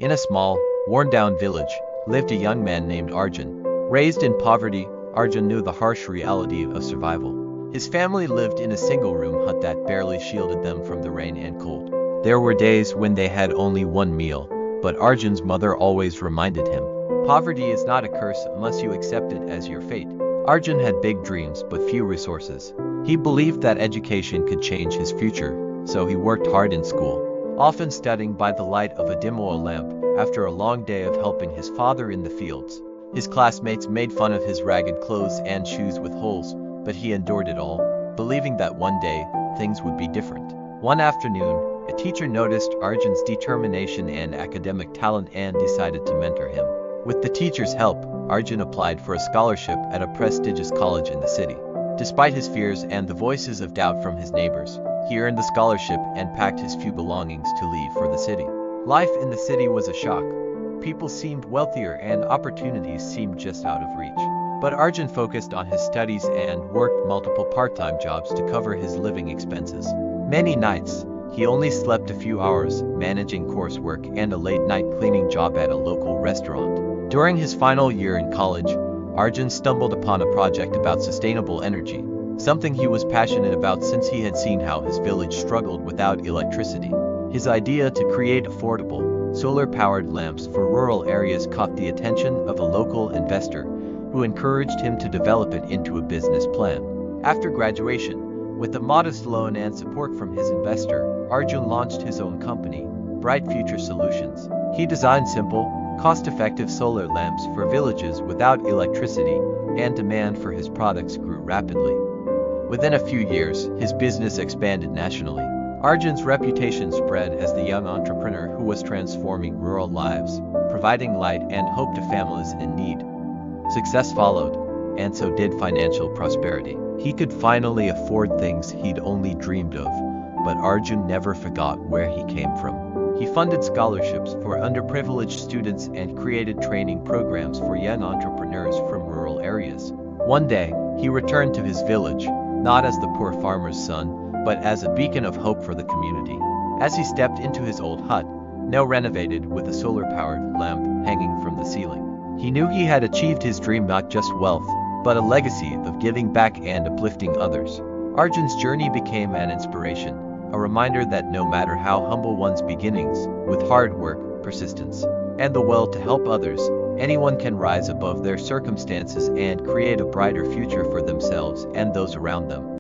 In a small, worn-down village, lived a young man named Arjun. Raised in poverty, Arjun knew the harsh reality of survival. His family lived in a single-room hut that barely shielded them from the rain and cold. There were days when they had only one meal, but Arjun's mother always reminded him, "Poverty is not a curse unless you accept it as your fate." Arjun had big dreams but few resources. He believed that education could change his future, so he worked hard in school, often studying by the light of a dim oil lamp. After a long day of helping his father in the fields, his classmates made fun of his ragged clothes and shoes with holes, but he endured it all, believing that one day, things would be different. One afternoon, a teacher noticed Arjun's determination and academic talent and decided to mentor him. With the teacher's help, Arjun applied for a scholarship at a prestigious college in the city. Despite his fears and the voices of doubt from his neighbors, he earned the scholarship and packed his few belongings to leave for the city. Life in the city was a shock. People seemed wealthier and opportunities seemed just out of reach. But Arjun focused on his studies and worked multiple part-time jobs to cover his living expenses. Many nights, he only slept a few hours, managing coursework and a late-night cleaning job at a local restaurant. During his final year in college, Arjun stumbled upon a project about sustainable energy, something he was passionate about since he had seen how his village struggled without electricity. His idea to create affordable, solar-powered lamps for rural areas caught the attention of a local investor, who encouraged him to develop it into a business plan. After graduation, with a modest loan and support from his investor, Arjun launched his own company, Bright Future Solutions. He designed simple, cost-effective solar lamps for villages without electricity, and demand for his products grew rapidly. Within a few years, his business expanded nationally. Arjun's reputation spread as the young entrepreneur who was transforming rural lives, providing light and hope to families in need. Success followed, and so did financial prosperity. He could finally afford things he'd only dreamed of, but Arjun never forgot where he came from. He funded scholarships for underprivileged students and created training programs for young entrepreneurs from rural areas. One day, he returned to his village, not as the poor farmer's son, but as a beacon of hope for the community. As he stepped into his old hut, now renovated with a solar-powered lamp hanging from the ceiling, he knew he had achieved his dream, not just wealth, but a legacy of giving back and uplifting others. Arjun's journey became an inspiration, a reminder that no matter how humble one's beginnings, with hard work, persistence, and the will to help others, anyone can rise above their circumstances and create a brighter future for themselves and those around them.